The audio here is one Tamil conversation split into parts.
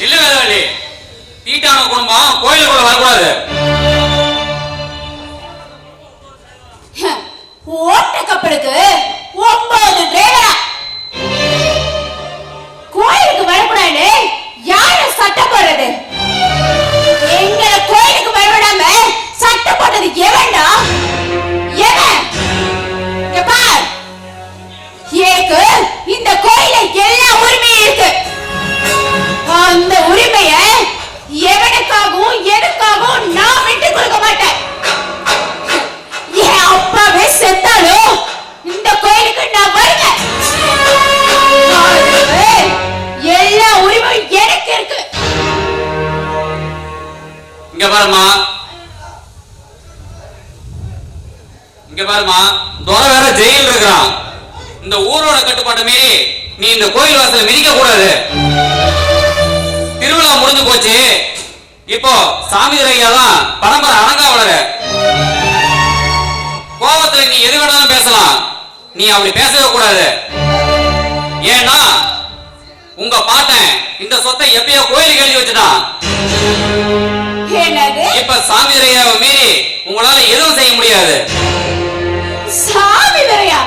இல்ல வேதவள்ளி, தீட்டான குடும்பம் கோயிலுக்குள்ள வரக்கூடாது. ஓட்ட கப்பலுக்கு 9 டிரைவரா கோயிலுக்கு வரக்கூடாது. யாரு சட்டம் போடுறது? எங்களை கோயிலுக்கு வரவிடாம சட்டம் போட்டது எவன்டா? எவன்? ஏக்கு இந்த கோயில எல்லா உரிமையும் இருக்கு. அந்த உரிமைய எவனுக்காகவும் எதுக்காகவும் நான் விட்டு கொடுக்க மாட்டேன். என் அப்பாவே செத்தாலும் இந்த கோயிலுக்கு நான் வருவேன். எல்லா உரிமையும் எனக்கு இருக்கு. இங்க பாருமா, இங்க பாருமா, துரை வேற ஜெயில் இருக்கிறான். இந்த ஊரோட கட்டுப்பாட்டை மீறி நீ இந்த கோயில் வாசலை மிதிக்க கூடாது. திருவிழா முடிஞ்சு போச்சு. இப்போ சாமி ஐயா தான் பரம்பரை அடங்காவலர். கோபத்துல நீ எது வேணாலும் பேசலாம். நீ அப்படி பேசவே கூடாது. ஏன்னா உங்க பாட்டன் இந்த சொத்தை எப்பயோ கோயிலுக்கு எழுதி வச்சுட்டான். இப்ப சாமி ஐயாவை மீறி உங்களால எதுவும் செய்ய முடியாது. சாமி ஐயா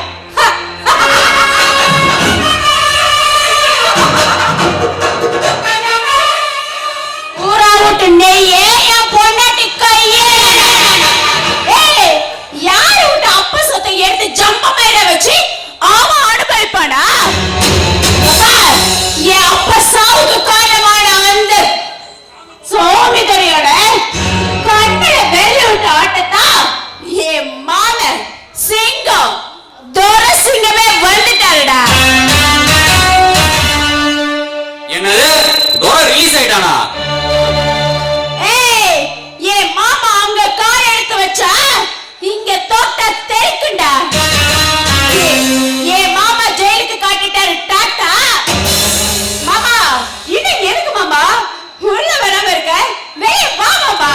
ஊரா விட்டு நெய்யே என் பொண்டாட்டி கையே. யாரு விட்டு அப்ப சொத்தை எடுத்து ஜம்ப மேல வச்சு அவன் அனுபவிப்பானா? என் அப்ப சாவுக்கு காரணமான அந்த சோமிதரையோட கண்ணில வெள்ளி விட்டு ஆட்டத்தா என் மாம சிங்கம் துரை சிங்கமே வந்துட்டாருடா. என்னது? துரை ரிலீஸ் ஆயிட்டானா? என் மாமா அங்க கால் எடுத்து வச்சா இங்க தோட்ட தெரிக்குண்டா. என் மாமா ஜெயிலுக்கு காட்டிட்டாரு டாட்டா. மாமா இன்னும் எதுக்கு மாமா உள்ள வராம இருக்க? வெளிய வா மாமா.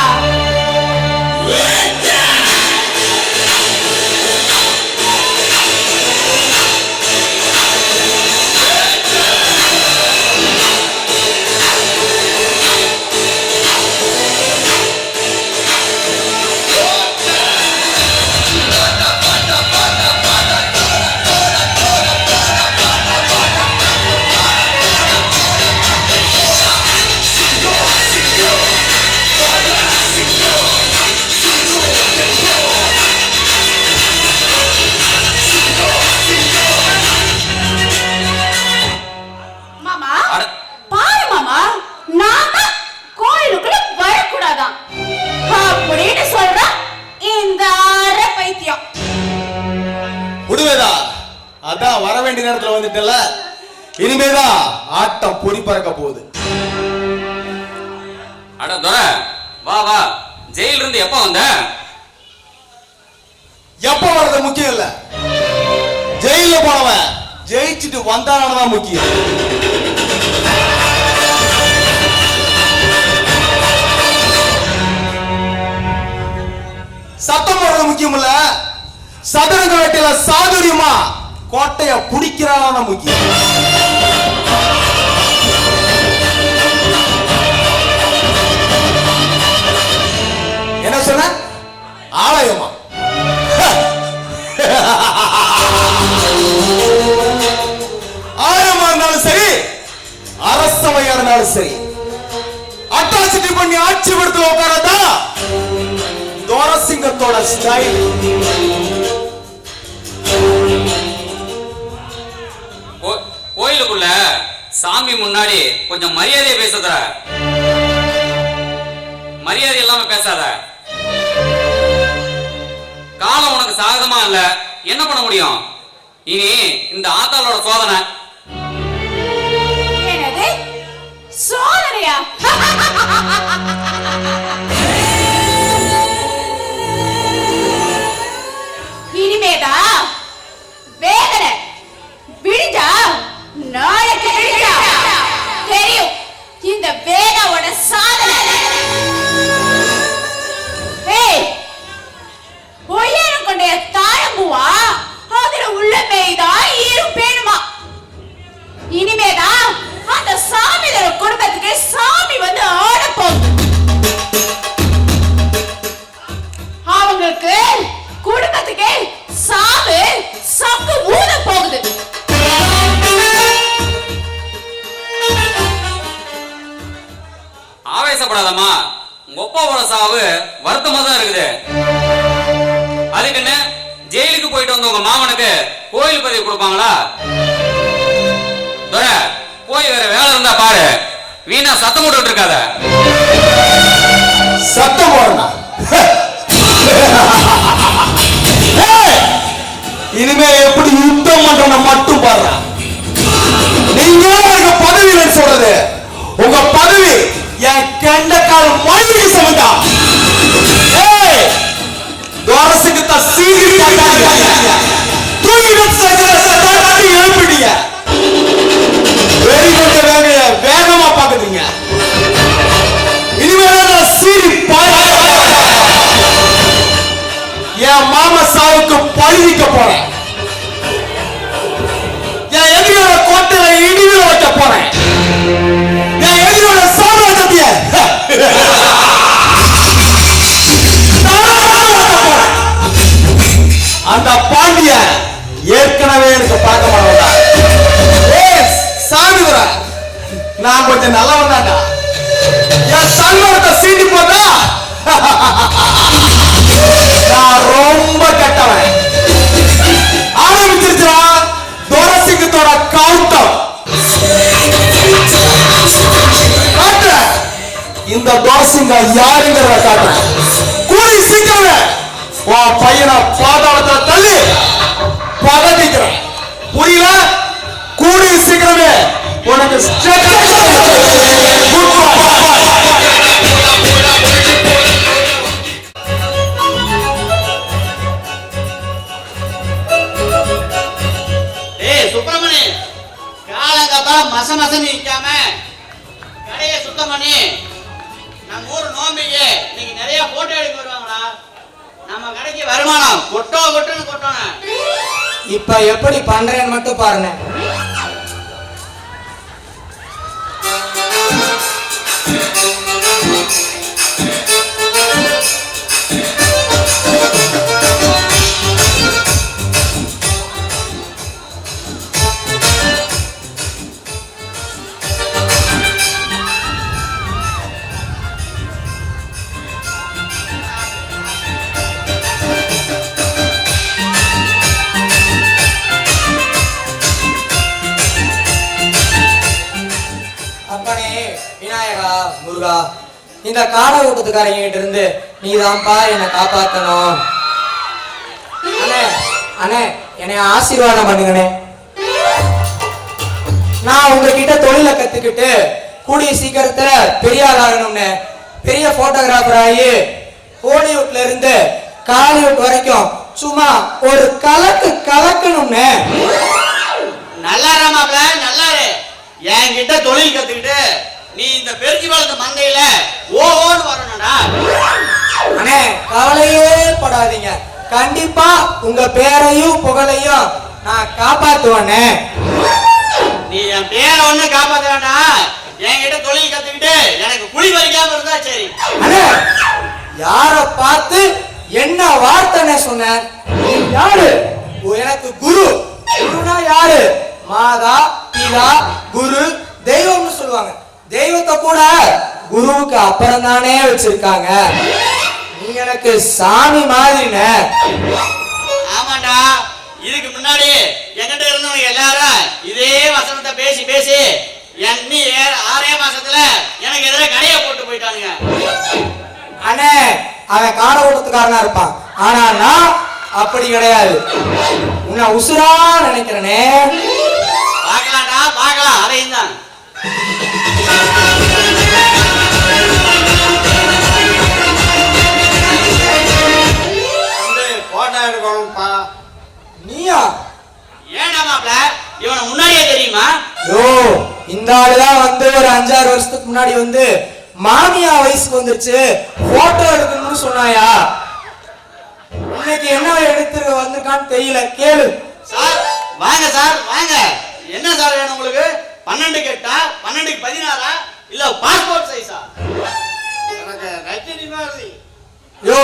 அதான் வர வேண்டிய நேரத்துல வந்துட்டல. இனிமேதான் ஆட்டம் பொறி பறக்க போகுது. அட துரை, வா வா. ஜெயில இருந்து எப்ப வந்த? எப்ப வர்றது முக்கியம் இல்ல, ஜெயில போனவன் ஜெயிச்சுட்டு வந்தானதான் முக்கியம். சத்தம் போடுறது முக்கியம் இல்ல, சதுரங்க வேட்டையில சாதுரியமா கோட்டைய புடிக்கிறான முக்கியம். என்ன சொன்ன? ஆலயமா? ஆலயமா இருந்தாலும் சரி, அரசவையா இருந்தாலும் சரி, அட்டாசிட்டி பண்ணி ஆட்சி படுத்துல உட்காரதா துரை சிங்கத்தோட ஸ்டைல். கோயிலுக்குள்ள சாமி முன்னாடி கொஞ்சம் மரியாதையை பேசுற. மரியாதை இல்லாம பேசாத. காலம் உனக்கு சாதகமா இல்ல, என்ன பண்ண முடியும்? இனி இந்த ஆத்தாளோட சோதனை. என்னது சோதனையா? இனிமேதா வேதனை விடிஞ்சா நாளைக்கு விடிஞ்சா தெரியும் இந்த வேதாவோட சாதனை. உயரம் கொண்ட தாழம்புவா அதுல உள்ள மேய்தா ஈரும் பேணுமா. பேசப்படாதம்மா. உங்க அப்பாவோட சாவு வருத்தமா தான் இருக்குது. அதுக்குன்னு ஜெயிலுக்கு போயிட்டு வந்த உங்க மாமனுக்கு கோயில் பதவி கொடுப்பாங்களா? போய் வேற வேலை இருந்தா பாரு, வீணா சத்தம் போட்டு இருக்காத. சத்தம் போடணும். இனிமே எப்படி யுத்தம் பண்ற மட்டும் பாரு. நீங்க எனக்கு பதவி சொல்றது, உங்க பதவி என் கண்டக்கால் மழைக்கு சமந்தா. தோரசுக்கு தான் சீதி எழுப்பிட்டீங்க. வெறிகொண்ட வேலைய வேகமா பாக்குறீங்க. இனிமேல் சீரி என் மாமா சாவுக்கு பழிக்க போறேன். என் எதிரோட கோட்டையில இடிவில வைக்க போறேன். என் எதிரோட சாம்ராஜ்யத்தை அந்த பாண்டிய ஏற்கனவே எனக்கு பார்க்க மாட்டா. சாமிவர நான் கொஞ்சம் நல்லவன் தான்டா. என் சங்கத்தை சீண்டி போட்டா நான் ரொம்ப கெட்டவன். ஆரம்பிச்சிருச்சா தோரசிங்கத்தோட கவுண்டம். இந்த தோரசிங்க யாருங்கிறத காட்டுறேன். கூடி சீக்கிரமே உன் பையனை பாதாளத்துல தள்ளி பதட்டிக்கிறேன். புரியல? கூடி சீக்கிரமே உனக்கு சுப்பிரமணி காலங்கப்பறம் மச மசன்னு நிக்காம கடையை சுத்தம் பண்ணி நம்ம ஊர் நோம்பிக்கு இன்னைக்கு நிறைய போட்டோ எடுக்க வருவாங்களா? நம்ம கடைக்கு வருமானம் கொட்டுன்னு கொட்டணும். இப்ப எப்படி பண்றேன்னு மட்டும் பாருங்க. முருகா, இந்த காடை ஓட்டத்துக்காரங்கிட்ட இருந்து நீதான்ப்பா என்னை காப்பாத்தணும். அண்ணே அண்ணே என்னை ஆசீர்வாதம் பண்ணுங்கண்ணே. நான் உங்ககிட்ட தொழிலை கத்துக்கிட்டு கூடிய சீக்கிரத்துல பெரிய ஆளாகணும்னு, பெரிய போட்டோகிராஃபர் ஆகி ஹாலிவுட்ல இருந்து காலிவுட் வரைக்கும் சும்மா ஒரு கலக்கணும்னு. நல்லா மாப்ள நல்லாரு. என்கிட்ட தொழில் கத்துக்கிட்டு நீ இந்த பெருச்சி பாலத்து மந்தையில ஓஹோன்னு வரணும்டா. அண்ணே கவலையே படாதீங்க, கண்டிப்பா உங்க பேரையும் புகழையும் நான் காப்பாத்துவேனே. நீ என் பேரை ஒண்ணு காப்பாத்த வேண்டாம், என்கிட்ட தொழில் கத்துக்கிட்டு எனக்கு குழி பறிக்காம இருந்தா சரி. அண்ணே யார பார்த்து என்ன வார்த்தை சொன்ன? யாரு எனக்கு குரு? குருனா யாரு? மாதா பிதா குரு தெய்வம்னு சொல்லுவாங்க. தெய்வத்தை கூட குருவுக்கு அப்புறம் தானே வச்சிருக்காங்க. நீ எனக்கு சாமி மாதிரின. ஆமாண்டா, இதுக்கு முன்னாடி என்கிட்ட இருந்தவங்க எல்லாரும் இதே வசனத்தை பேசி பேசி எண்ணி 6 மாசத்துல எனக்கு எதிராக கடையை போட்டு போயிட்டானுங்க. அண்ணே அவன் காடை ஓட்டத்துக்காரனா இருப்பான், ஆனா நான் அப்படி கிடையாது. உன்னை உசுரா நினைக்கிறனே. பார்க்கலாம்டா பார்க்கலாம், அதையும் தான். போட்டோ எடுக்கணும்ப்பா. நீயா? ஏன்டா மாப்ள இவனை முன்னாடியே தெரியுமா? யோ இந்த ஆளுதான் வந்து ஒரு 5-6 வருஷத்துக்கு முன்னாடி வந்து மாமியா வயசுக்கு வந்துருச்சு போட்டோ எடுக்கணும்னு சொன்னாயா? இன்னைக்கு என்ன எடுத்துருக்க வந்திருக்கான்னு தெரியல, கேளு. சார் வாங்க சார் வாங்க. என்ன சார் வேணும் உங்களுக்கு? 12 கேட்டா 12க்கு 16 இல்ல பாஸ்போர்ட் சைஸா? எனக்கு ரஜினி மாதிரி. யோ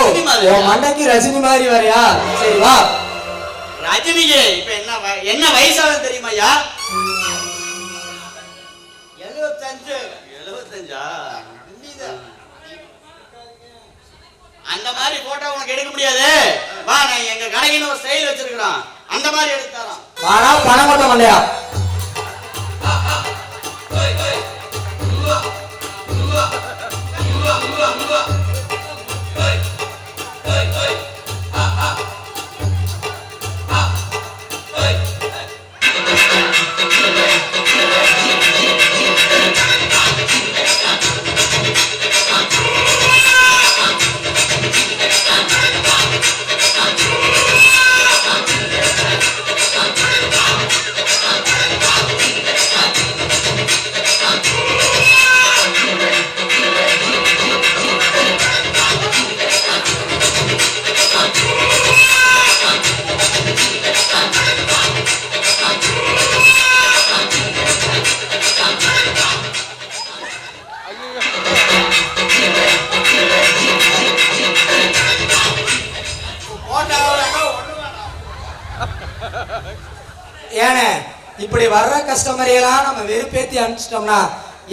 மண்டைக்கு ரஜினி மாதிரி வரையா? சரி வா. ரஜினிக்கு இப்ப என்ன வயசாகும் தெரியுமாயா? 75. 75 அந்த மாதிரி போட்டோ உனக்கு எடுக்க முடியாது. வா, நான் எங்க கடையில ஒரு ஸ்டைல் வச்சிருக்கிறோம், அந்த மாதிரி எடுத்து தரோம். வாடா பணம் மட்டும் இல்லையா? ஏனே இப்படி வர்ற கஸ்டமரையெல்லாம் நம்ம வெறுப்பேத்தி அனுப்பிச்சிட்டோம்னா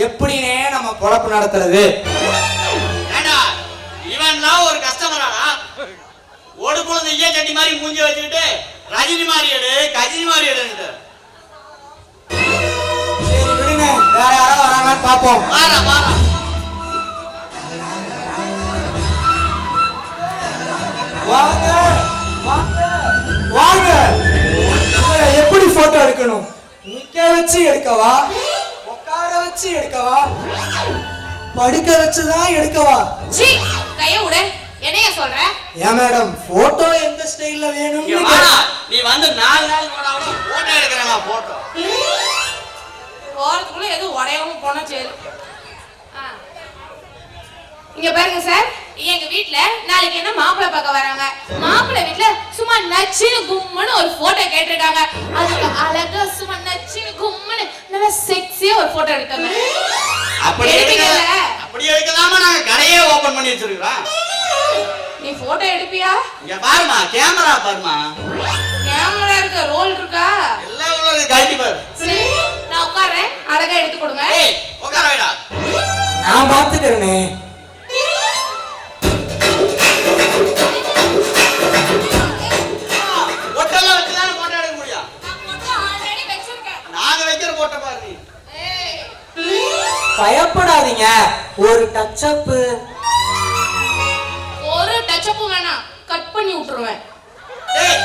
எப்படினே நம்ம பொழப்பு நடத்துறது? ஏண்டா, இவன்லாம் ஒரு கஸ்டமராடா? ஒரு குழந்தை ஐயா சட்டி மாதிரி மூஞ்சி வச்சுக்கிட்டு ரஜினி மாதிரி எடு, கஜினி மாதிரி எடுன்ட்டு. சரி விடுங்க, வேற யாராவது வராங்கன்னு பாப்போம். வாரா வாரா. வாங்க வாங்க வாங்க. உங்களை எப்படி போட்டோ எடுக்கணும்? நிக்க வச்சு எடுக்கவா, உட்கார வச்சு எடுக்கவா, படுக்க வச்சுதான் எடுக்கவா? சீ, கைய விடு. என்னைய சொல்ற? ஏன் மேடம் போட்டோ எந்த ஸ்டைல்ல வேணும்? இங்க வாடா, நீ வந்து 4 நாள் போட்டோ எடுக்கிறேன் போட்டோ. போறதுக்குள்ள எது உடையாம போனா சரி. இங்க பாருங்க சார், எங்க வீட்ல நாளைக்கு என்ன மாப்பிள்ளை பார்க்க வராங்க. மாப்பிள்ளை வீட்ல சும்மா நச்சுன்னு கும்முன்னு ஒரு போட்டோ கேட்டிருக்காங்க. அதுக்கு அழகா சும்மா நச்சுன்னு கும்முன்னு நல்லா செக்ஸியா ஒரு போட்டோ எடுத்தாங்க. அப்படி எடுக்கலாமா? நாங்க கடையே ஓபன் பண்ணி வச்சிருக்கோம். நீ போட்டோ எடுப்பியா? இங்க பாருமா, கேமரா பாருமா. கேமரா இருக்கு, ரோல் இருக்கா? எல்லாம் உள்ள கழட்டி பாரு. சரி, நான் உட்கார்றேன், அழகா எடுத்து கொடுங்க. ஏய், உட்கார வைடா. நான் பாத்துக்கிறேனே. ஒட்டெல்லாம் வச்சுதான் போட்டோ எடுக்க முடியும். ஆல்ரெடி வெச்சிருக்கேன். நாங்க வைக்கிற போட்டோ பாரு நீ. ஏய், பயப்படாதீங்க, ஒரு டச் அப். ஒரு டச் அப் வேணாம், கட் பண்ணி விட்டுருவேன். ஏய்,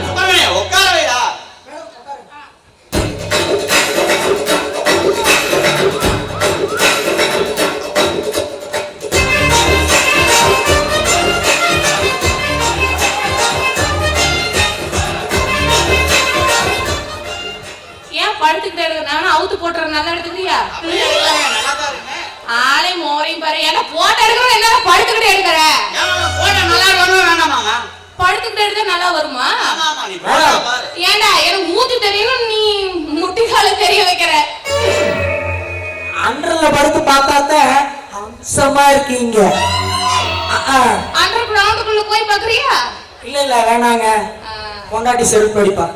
சுப்பிரமணியா, உட்கார வைடா. ஏன் படுத்துக்கிட்டே இருக்க? நானும் அவுத்து போட்டுறேன், நல்லா எடுத்துக்கிறியா? அப்படியே எடுக்கலாங்க, நல்லாதான் இருக்குங்க. ஆளை மோரையும் பாரு. ஏன்னா போட்டோ எடுக்கிறோம், என்ன படுத்துக்கிட்டே எடுக்கிற? ஏமா போட்டோ நல்லா இருக்கணும் வேண்டாமாமா? படுத்துக்கிட்டே எடுத்தா நல்லா வருமா? ஆமா ஆமா, நீ போட்டோ பாரு. ஏண்டா எனக்கு மூச்சு தெரியணும், நீ முட்டிக்கால தெரிய வைக்கிற. அன்றல படுத்து பார்த்தாதான் அம்சமா இருக்கீங்க. அண்டர் கிரவுண்டுக்குள்ள போய் பாக்குறியா? இல்ல இல்ல வேணாங்க, கொண்டாட்டி செருப்பு அடிப்பா.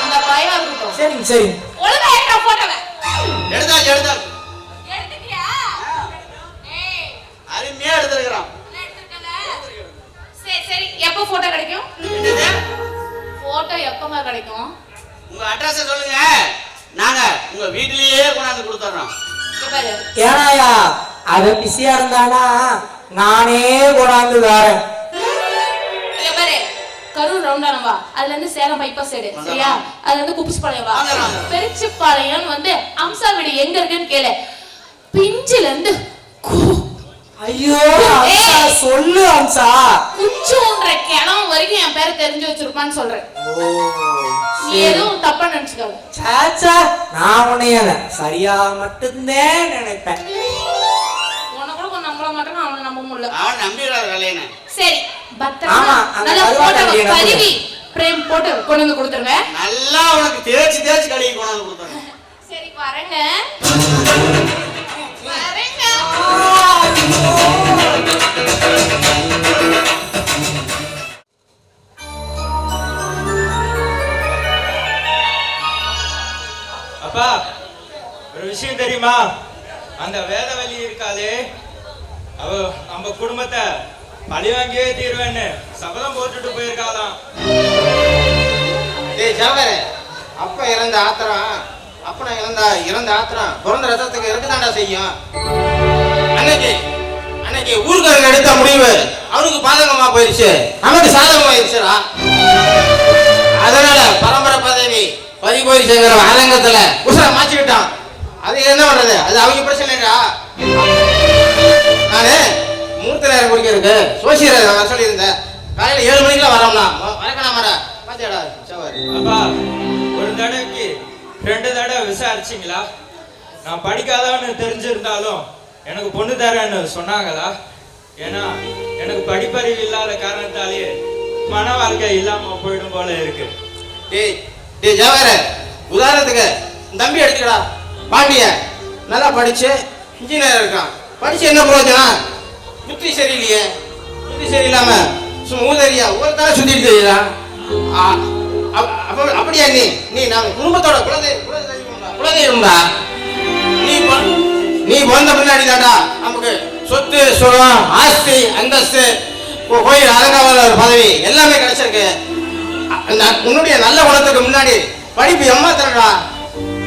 அந்த பயம் இருக்கட்டும். சரிங்க சரி. ஒழுங்கா எடுத்தா போட்டோல. எடுத்தாச்சு எடுத்தாச்சு. எடுத்துட்டியா? ஏய், அருமையா எடுத்துருக்கிறோம். நல்லா எடுத்துட்டல. சரி சரி, எப்போ போட்டோ கிடைக்கும்? என்னது? போட்டோ எப்பங்க கிடைக்கும்? உங்க அட்ரஸ் சொல்லுங்க, நாங்க உங்க வீட்லயே கொண்டாந்து கொடுத்துறோம். இங்க பாரு. ஏனாயா அத பிஸியா இருந்தானா நானே கொண்டாந்து வரேன். இங்க பாரு, கரூர் ரவுண்டான வா, அதுல இருந்து சேலம் பைபாஸ் சைடு, சரியா? அதுல இருந்து குப்பிஸ்பாளையம் வா. பெருச்சிப்பாளையம் வந்து அம்சா வீடு எங்க இருக்குன்னு கேளு. பிஞ்சில இருந்து ஐயோ அம்சா சொல்லு அம்சா. குச்சுன்ற கிளம் வரைக்கும் என் பேரை தெரிஞ்சு வச்சிருப்பான்னு சொல்றேன். நீ எதுவும் தப்பா நினைச்சுக்காத. சாச்சா, நான் உன்னைய சரியா மட்டும்தான் நினைப்பேன். உன்னை கூட கொஞ்சம் நம்ப மாட்டேன்னு அவனை நம்ப முடியல. அவன் நம்பிடுறாரு வேலையின. சரி, பத்திரமா ஆமா, அந்த நல்லா கருவாட்டை போட்டோ எனக்கு கழுவி பிரேம் போட்டு கொண்டு வந்து கொடுத்துருங்க. நல்லா உனக்கு தேய்ச்சி தேய்ச்சி கழுவி கொண்டாந்து கொடுத்துறோம். சரி வரேங்க. வரேங்க. அப்பா, ஒரு விஷயம் தெரியுமா? அந்த வேதவல்லி இருக்காளே, அவ நம்ம குடும்பத்தை பழி வாங்கியே தீர்வேன்னு சபதம் போட்டுட்டு போயிருக்காளாம். டேய் ஜாவரே, அப்ப இறந்த ஆத்திரம் அப்பனை இறந்த ஆத்திரம் பிறந்த ரத்தத்துக்கு இருக்குதாண்டா செய்யும். அன்னைக்கு ஊர்காரங்க எடுத்த முடிவு அவனுக்கு பாதகமா போயிடுச்சு, நமக்கு சாதகமாயிருச்சுடா. அதனால பரம்பரை பதவி பறி போயிடுச்சுங்கிற ஆதங்கத்துல உசுர மாற்றிக்கிட்டான். அது என்ன பண்றது, அது அவங்க பிரச்சனைடா. நானு மூர்த்த நேரம் குடிக்கிறதுக்கு சோசியரை வர சொல்லியிருந்தேன். காலையில 7 மணிக்கெல்லாம் வரோம்னா வரக்கணா மர பாத்தியாடா சவாரி. அப்பா, ஒரு தடவைக்கு 2 தடவை விசாரிச்சிங்களா? நான் படிக்காதவன்னு தெரிஞ்சிருந்தாலும் எனக்கு பொண்ணு தரேன்னு சொன்னாங்களா? ஏன்னா எனக்கு படிப்பறிவு இல்லாத காரணத்தாலேயே மன வாழ்க்கை இல்லாம போயிடும் போல இருக்கு. டேய் ஜாவேர, உதாரணத்துக்கு தம்பி எடுத்துக்கடா. பாண்டிய நல்லா படிச்சு இன்ஜினியர் இருக்கான். படிச்சு என்ன பிரயோஜனம்? புத்தி சரியில்லையே. புத்தி சரியில்லாம சும்மா ஊதறியா ஊரத்தால சுத்திட்டு தெரியலாம். அப்படியா நீ நான் குடும்பத்தோட குலதெய்வம்டா. நீ பிறந்த முன்னாடி தாண்டா நமக்கு சொத்து சுகம் ஆஸ்தி அந்தஸ்து கோயில் அலங்காவலர் பதவி எல்லாமே கிடைச்சிருக்கு. உன்னுடைய நல்ல குணத்துக்கு முன்னாடி படிப்பு ஏமாத்துறடா.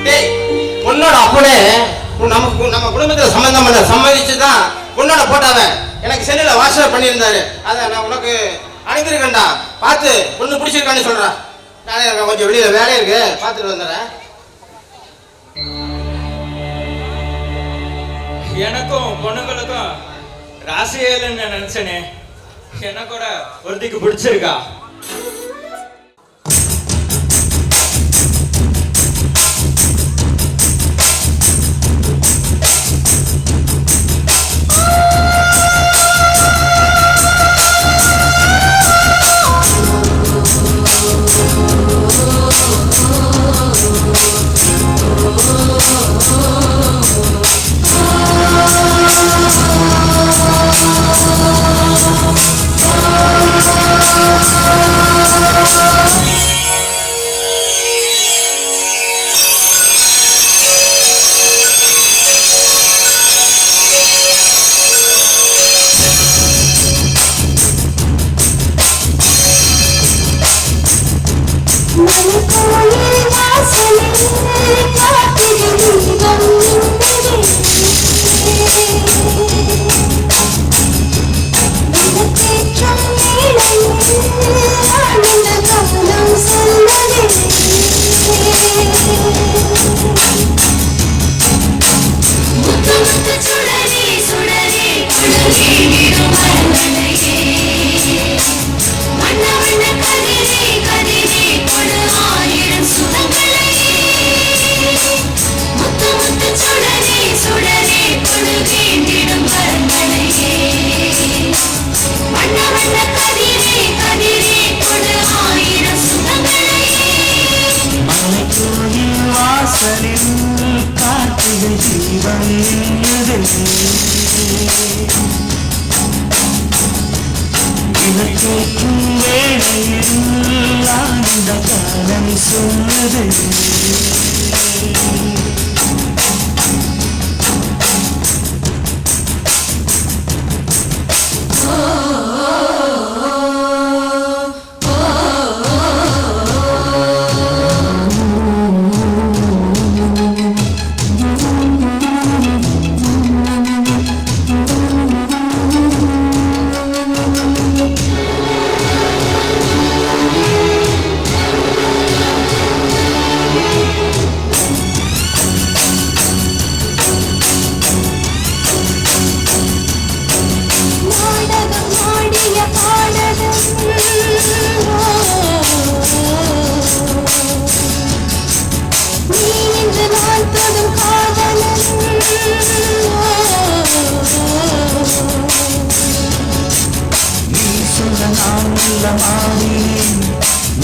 டேய், உன்னோட அப்பனே நம்ம குடும்பத்துல சம்பந்தம் சம்மதிச்சுதான் உன்னோட போட்டாவ எனக்கு செல்லுல வாட்ஸ்அப் பண்ணியிருந்தாரு. அதை நான் உனக்கு அனுப்பியிருக்கேன்டா. பார்த்து பொண்ணு பிடிச்சிருக்கான்னு சொல்றா. நானே கொஞ்சம் வெளியில வேலையை இருக்கு, பார்த்துட்டு வந்துடுறேன். எனக்கும் பொண்ணுங்களுக்கும் ராசியல்னு நினைச்சனே, எனக்கு கூட ஒருத்திக்கு பிடிச்சிருக்கா.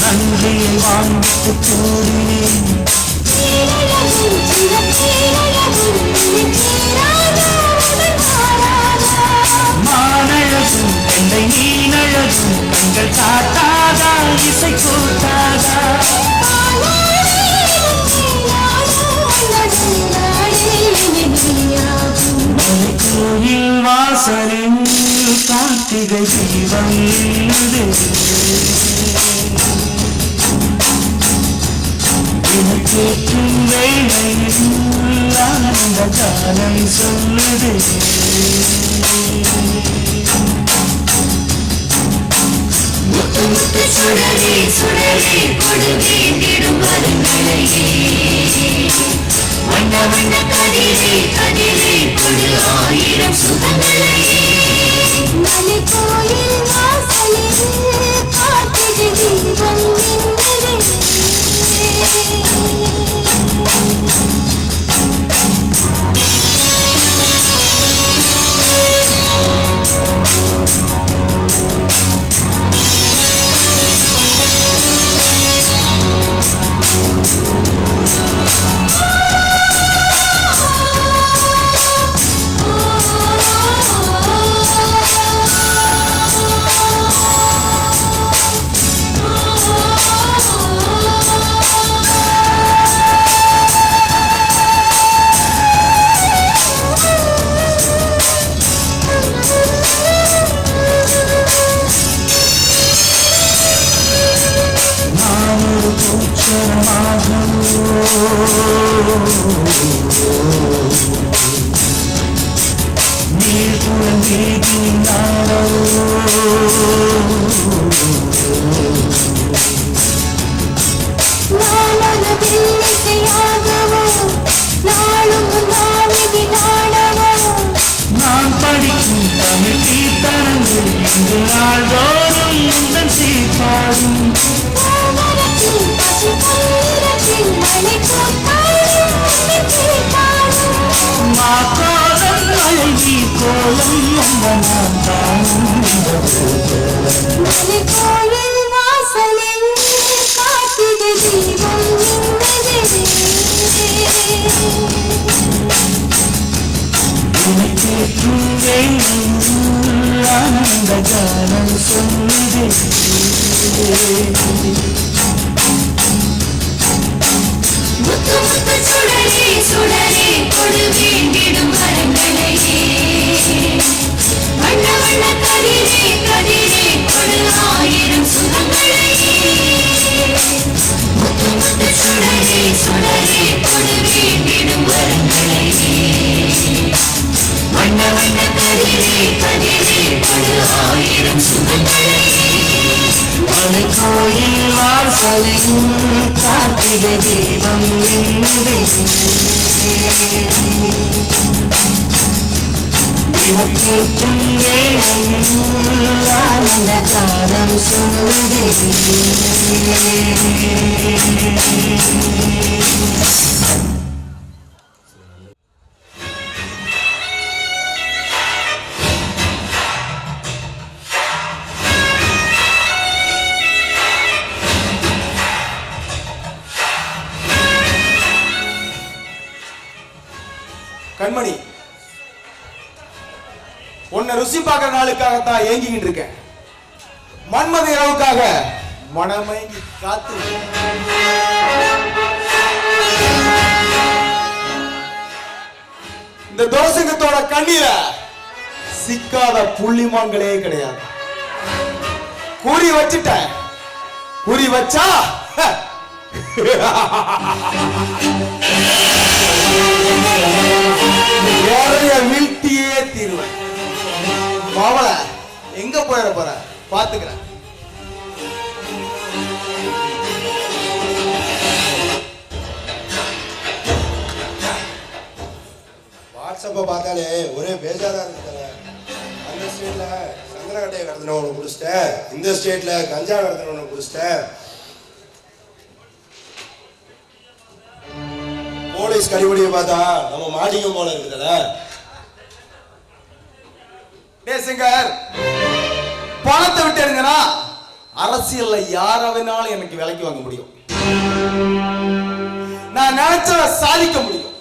நன்றியை வாங்கிட்டு கூறினேன். மானழகும் என்னை நீனழகும் கண்கள் காட்டாதா இசை கூட்டாதா மலைக்கோயில் வாசலில் கார்த்திகை தீபம் மின்னுதே எனக்கேற்றும் வேளையில் ஆனந்த காலம் சொல்லுதே முத்து முத்து சுடரே சுடரே கொடு வேண்டிடும் வருங்களையே வண்ண வண்ண கதிரே கதிரே கொடு ஆயிரம் சுகங்களையே மலை கோயில் வாசலில் காத்திரு தீபம் மின்னுதே நான் படிக்கும் தமிழ் கீர்த்தனங்கள் இங்கு நாள்தோறும் உந்தன் சீர்பாடும் மாக்காலம் அழகி கோலம் அந்த நான் தானும் கோயில் வாசலில் காத்திரு தீபம் எனக்கேற்றும் வேளையில் ஆனந்த காலம் சொல்லுதே முத்து முத்து சுடரே சுடரே கொடு வேண்டிடும் வரங்களையே வண்ண வண்ண கதிரே கதிரே கொடு ஆயிரம் சுகங்களையே முத்து முத்து சுடரே சுடரே கொடு வேண்டிடும் வரங்களையே வண்ண வண்ண கதிரே கதிரே கொடு ஆயிரம் சுகங்களையே மலை கோயில் வாசலில் கார்த்திகை தீபம் மின்னுதே எனக்கேற்றும் வேளையில் ஆனந்த காலம் சொல்லுதே கண்மணி, உன்னை ருசி பார்க்கிற நாளுக்காகத்தான் ஏங்கிக்கிட்டு இருக்கேன். மன்மத இரவுக்காக மனமயங்கி காத்து இந்த தோசகத்தோட கண்ணீர சிக்காத புள்ளிமான்களே கிடையாது. குறி வச்சுட்டேன், குறி வச்சா வீழ்த்தியே தீருவேன். மாவள எங்க போயிட போற பாத்துக்கிறேன். வாட்ஸ்அப்பை பார்த்தாலே ஒரே பேஜாரா இருக்குதுல. அந்த ஸ்டேட்ல சந்திரகட்டையை கடத்தினவனை பிடிச்சிட்டேன், இந்த ஸ்டேட்ல கஞ்சா கடத்தினவனை பிடிச்சிட்டேன். போலீஸ் கடிபடியை பார்த்தா நம்ம மாட்டிக்கும் போல இருக்குதுல. சிங்கர், பணத்தை விட்டு எடுங்கன்னா அரசியல்ல யார வேணாலும் எனக்கு விலைக்கு வாங்க முடியும். நான் நினைச்சத சாதிக்க முடியும்.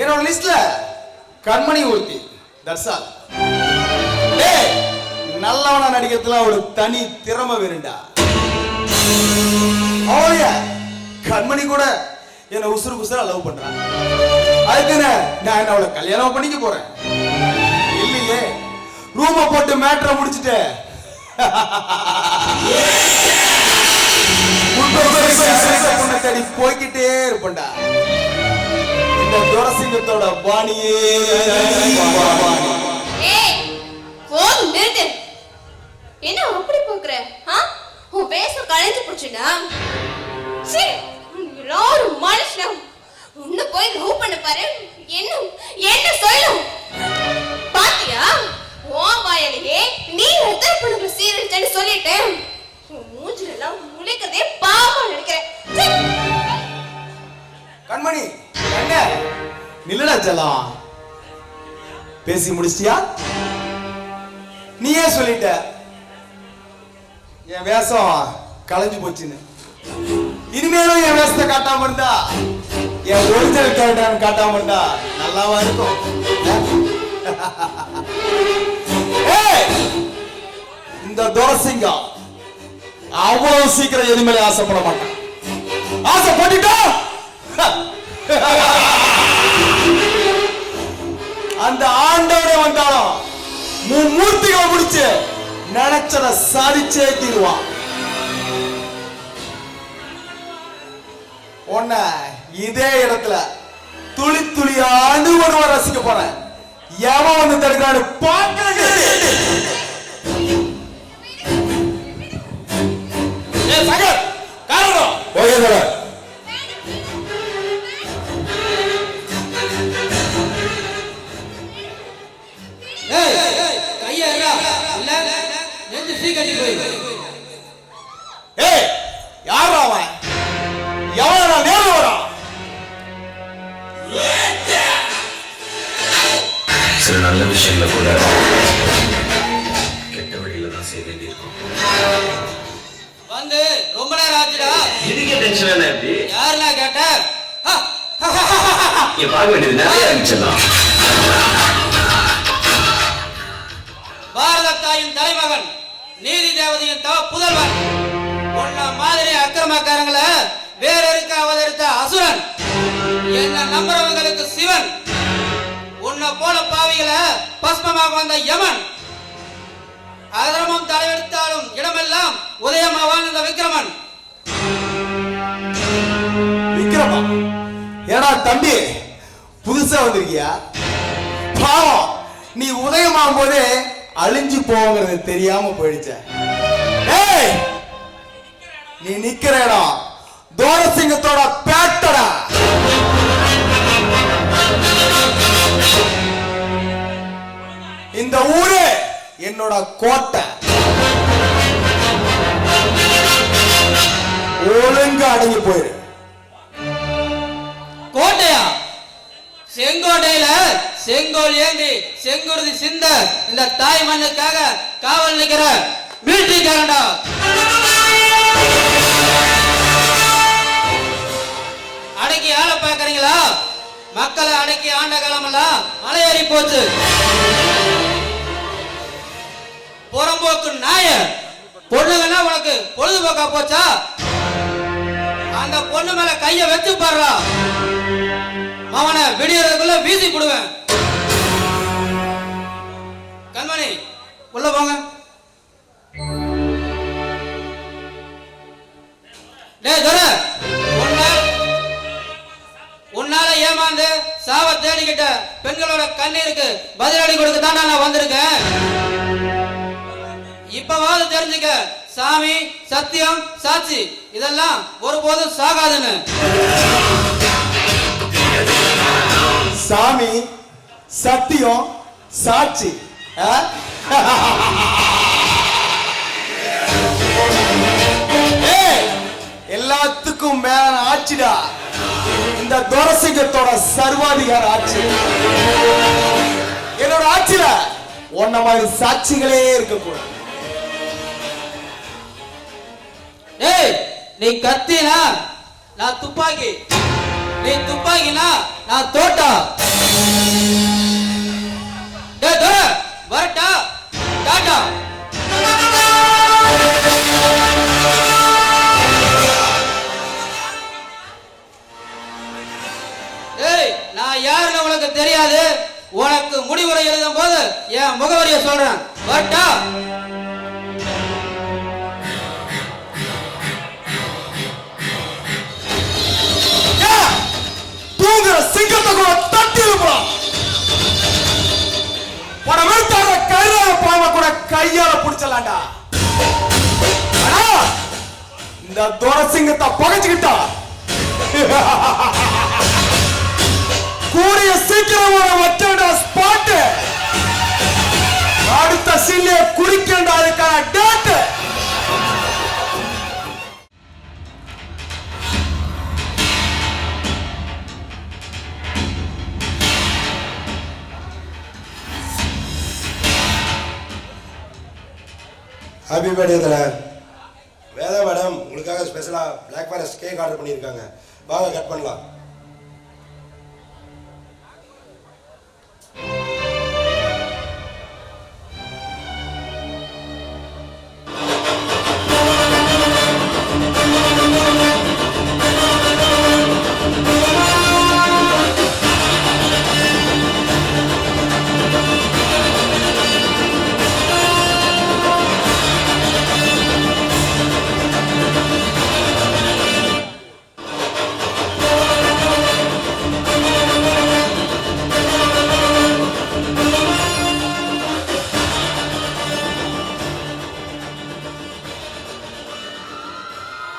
என்னோட லிஸ்ட்ல கண்மணி ஒருத்தி. That's all. நல்லவனா நடிக்கிறதுல ஒரு தனி திறமை வேணுண்டா. அவளைய கண்மணி கூட என்ன உசுறு குசுரா லவ் பண்றான். அதுக்கு நான் அவளை கல்யாணம் பண்ணிக்க போறேன். இல்லையே, ரூம போட்டு மேட்ரை முடிச்சிட்டு பொண்ணை தேடி போய்கிட்டே இருப்பேன்டா. இந்த துரசிங்கத்தோட பாணியே பாணி. ஏய் போதும் நிறுத்து. என்ன அப்படி போக்குற? உன் பேச கலைஞ்சு போச்சுடா. சீ, எல்லாரும் மனுஷன். உன்னை போய் லவ் பண்ண பாரு. என்ன என்ன சொல்லும் பாத்தியா? உன் வாயிலேயே நீ எத்தனை பொண்ணுக்கு சீரழிச்சேன்னு சொல்லிட்டேன். மூஞ்சில எல்லாம் முளைக்கதே பாவம் நினைக்கிறேன். கண்மணி என்ன நில்லடா செல்லம். பேசி முடிச்சிட்டியா? நீயே சொல்லிட்ட என் வேஷம் கலைஞ்சு போச்சுன்னு. இனிமேலும் என் வேஷத்தை காட்டாம இருந்தா, என் ஒரிஜினல் கேரக்டர் காட்டாம இருந்தா நல்லாவா இருக்கும்? இந்த துரசிங்கம் அவ்வளவு சீக்கிரம் எதுவுமே ஆசைப்பட மாட்டான். ஆசைப்பட்டுட்டா அந்த ஆண்டவனே வந்தாலும் மூர்த்திகளை முடிச்சு நினைச்சத சாதிச்சே தீருவான். உன்ன இதே இடத்துல துளி துளியா அணுவணுவ ரசிக்க போறேன். எவன் வந்து தடுக்கிறான்னு பார்க்க. யார் அவன்? எவன நேரு வரா? சில நல்ல விஷயங்களை கூட கெட்ட வழியில தான் செய்ய வேண்டியிருக்கும். வந்து ரொம்ப நேரம் ஆச்சுடா. இதுக்கே டென்ஷன் என்ன? எப்படி யாருன்னா கேட்ட? இங்க பார்க்க வேண்டியது நிறைய இருந்துச்சலாம். பாரத தாயின் தலைமகன், நீதி தேவதையின் புதல்வன், உன்ன மாதிரி அக்கிரமக்காரங்களை வேற இருக்க அவதரித்த அசுரன், என்ன நம்புறவங்களுக்கு சிவன், உன்னை போல பாவிகளை பஸ்மமாக வந்த யமன், அதர்மம் தலையெடுத்தாலும் இடமெல்லாம் உதயமா வாழ்ந்த விக்ரமன். விக்ரமா? ஏடா தம்பி புதுசா வந்திருக்கியா? பாவம், நீ உதயமாகும் போதே அழிஞ்சு போங்கிறது தெரியாம போயிடுச்ச. நீ நிக்கிற இடம் துரசிங்கத்தோட பேட்டடா. இந்த ஊரு என்னோட கோட்டை. ஒழுங்கா அடங்கி போயிரு. கோட்டையா? செங்கோட்டையில செங்கோல் ஏந்தி செங்குருதி சிந்த இந்த தாய் மண்ணுக்காக காவல் நிக்கிற மிலிட்டரிக்காரன்டா. அடக்கி ஆள பாக்குறீங்களா? மக்களை அடக்கி ஆண்ட காலம் எல்லாம் மலையேறி போச்சு. புறம்போக்கு நாய பொண்ணுங்கன்னா உனக்கு பொழுதுபோக்கா போச்சா? அந்த பொண்ணு மேல கைய வச்சு பாடுறா, அவனை விடியறதுக்குள்ள வீசி போடுவேன். கண்மணி உள்ள போங்க. டேய் துரை, உன்னால ஏமாந்து சாவ தேடிக்கிட்ட பெண்களோட கண்ணீருக்கு பதிலடி கொடுக்க தான் நான் வந்திருக்கேன். இப்பவாவது தெரிஞ்சுக்க, சாமி, சத்தியம், சாட்சி இதெல்லாம் ஒருபோதும் சாகாதுன்னு. சாமி, சத்தியம், சாட்சி எல்லாத்துக்கும் மேல ஆட்சிடா இந்த துரசிங்கத்தோட சர்வாதிகார ஆட்சி. என்னோட ஆட்சியில உன்ன மாதிரி சாட்சிகளே இருக்கக்கூடாது. ஏய், நீ கத்தினா நான் துப்பாக்கி, நீ துப்பாக்கினா நான் தோட்டா. டேய் துரை, வரட்டா? டாடா. ஏய், நான் யாருன்னு உனக்கு தெரியாது. உனக்கு முடிவுரை எழுதும் போது என் முகவரியை சொல்றேன். வரட்டா? தூங்குற சிங்கத்தை கூட தட்டி இருப்பான். பணம் எடுத்தார கையில பாவ கூட கையால பிடிச்சலாண்டா. ஆனா இந்த துரசிங்கத்தை பகைச்சுக்கிட்டா கூடிய சீக்கிரம் ஒரு வச்சா ஸ்பாட் அடுத்த சீனிய குடிக்கின்ற அதுக்கான டேட். ஹாப்பி பர்த்டே தல. வேதா மேடம் உங்களுக்காக ஸ்பெஷலா பிளாக் ஃபாரஸ்ட் கேக் ஆர்டர் பண்ணியிருக்காங்க. வாங்க கட் பண்ணலாம்.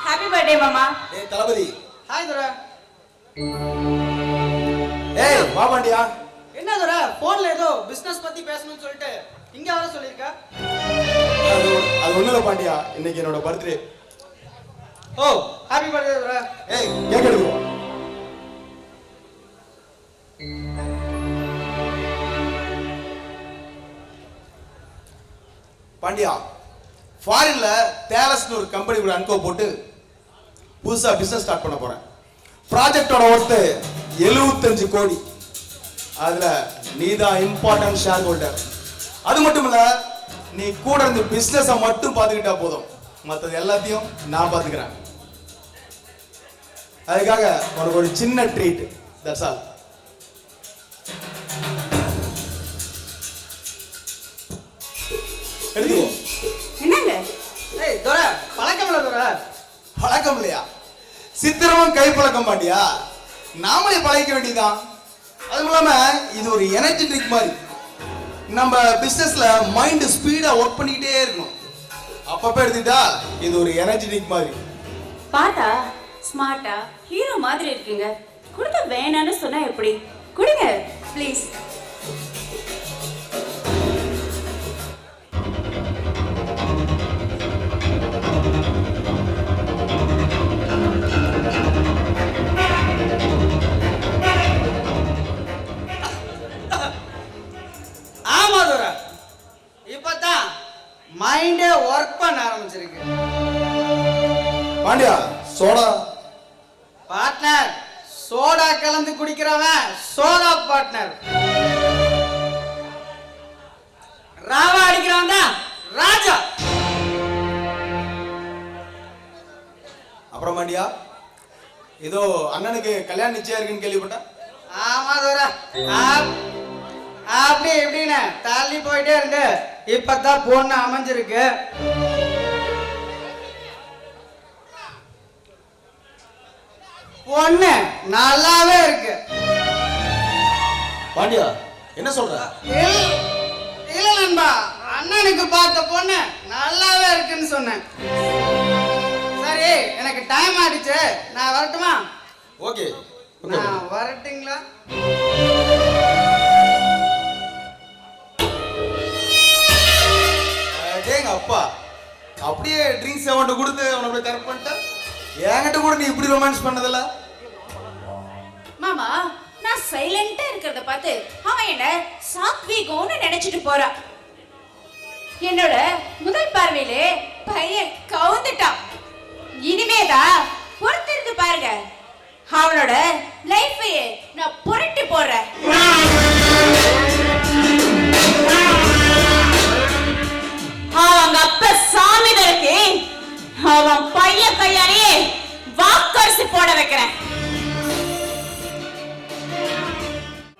ஹாப்பி பர்த்டே மாமா. ஏய் தளபதி. ஹாய் துரை. ஏய் வா பாண்டியா. என்ன துரை போன்ல ஏதோ பிசினஸ் பத்தி பேசணும்னு சொல்லிட்டு இங்க வர சொல்லிருக்க? அது ஒண்ணுல பாண்டியா, இன்னைக்கு என்னோட பர்த்டே. ஓ ஹாப்பி பர்த்டே துரை. ஏய் கேக் எடுக்குவா. பாண்டியா, ஃபாரின்ல தேலஸ்னு ஒரு கம்பெனி கூட அன்கோ போட்டு புதுசா பிசினஸ் ஸ்டார்ட் பண்ண போறேன். ப்ராஜெக்டோட ஒர்த்து 75 கோடி. அதுல நீதான் இம்பார்ட்டன்ட் ஷேர் ஹோல்டர். அது மட்டும் இல்ல, நீ கூட இருந்து பிசினஸ மட்டும் பாத்துக்கிட்டா போதும், மத்தது எல்லாத்தையும் நான் பாத்துக்கிறேன். அதுக்காக உனக்கு ஒரு சின்ன ட்ரீட். That's all. எடுத்துக்கோ. என்னங்க? ஏய் துரை பழக்கம் இல்ல துரை. பழக்கம் இல்லையா? சித்திரமும் கை பழக்கம் பாண்டியா, நாமளே பழகிக்க வேண்டியதுதான். அதுவும் இல்லாம இது ஒரு எனர்ஜி ட்ரிங்க் மாதிரி. நம்ம பிசினஸ்ல மைண்ட் ஸ்பீடா ஒர்க் பண்ணிக்கிட்டே இருக்கணும். அப்பப்ப எடுத்துட்டா இது ஒரு எனர்ஜி ட்ரிங்க் மாதிரி. பாத்தா ஸ்மார்ட்டா ஹீரோ மாதிரி இருக்கீங்க. கொடுத்த வேணான்னு சொன்னா எப்படி? கொடுங்க ப்ளீஸ். ஆமா துரை, இப்பதான் மைண்டே ஒர்க் பண்ண ஆரம்பிச்சிருக்கு. பாண்டியா சோடா. பார்ட்னர், சோடா கலந்து குடிக்கிறவன் சோடா பார்ட்னர். ராவா அடிக்கிறவன் தான் ராஜா. அப்புறம் பாண்டியா, ஏதோ அண்ணனுக்கு கல்யாணம் நிச்சயம் இருக்குன்னு கேள்விப்பட்டேன். ஆமா துரை, அப்படி இப்படின்னு தள்ளி போயிட்டே இருந்து இப்பதான் பொண்ணு அமைஞ்சிருக்கு. பொண்ணு நல்லாவே இருக்கு. பாண்டியா என்ன சொல்ற? இல்ல நண்பா, அண்ணனுக்கு பார்த்த பொண்ணு நல்லாவே இருக்குன்னு சொன்னேன். சரி, எனக்கு டைம் ஆயிடுச்சு, நான் வரட்டுமா? ஓகே. நான் வரட்டுங்களா? டேங்க அப்பா, அப்படியே ட்ரிங்க்ஸ் அவன்கிட்ட கொடுத்து அவனை அப்படியே கரெக்ட் பண்ணிட்டா. என்கிட்ட கூட நீ இப்படி ரொமான்ஸ் பண்ணதில்ல. மாமா, நான் சைலண்டா இருக்கிறத பார்த்து அவன் என்ன சாத்வீகம்னு நினைச்சிட்டு போறான். என்னோட முதல் பார்வையிலே பையன் கவுந்துட்டான். இனிமேதான் பொறுத்திருந்து பாருங்க, அவனோட லைஃபையே நான் புரட்டி போடுறேன்.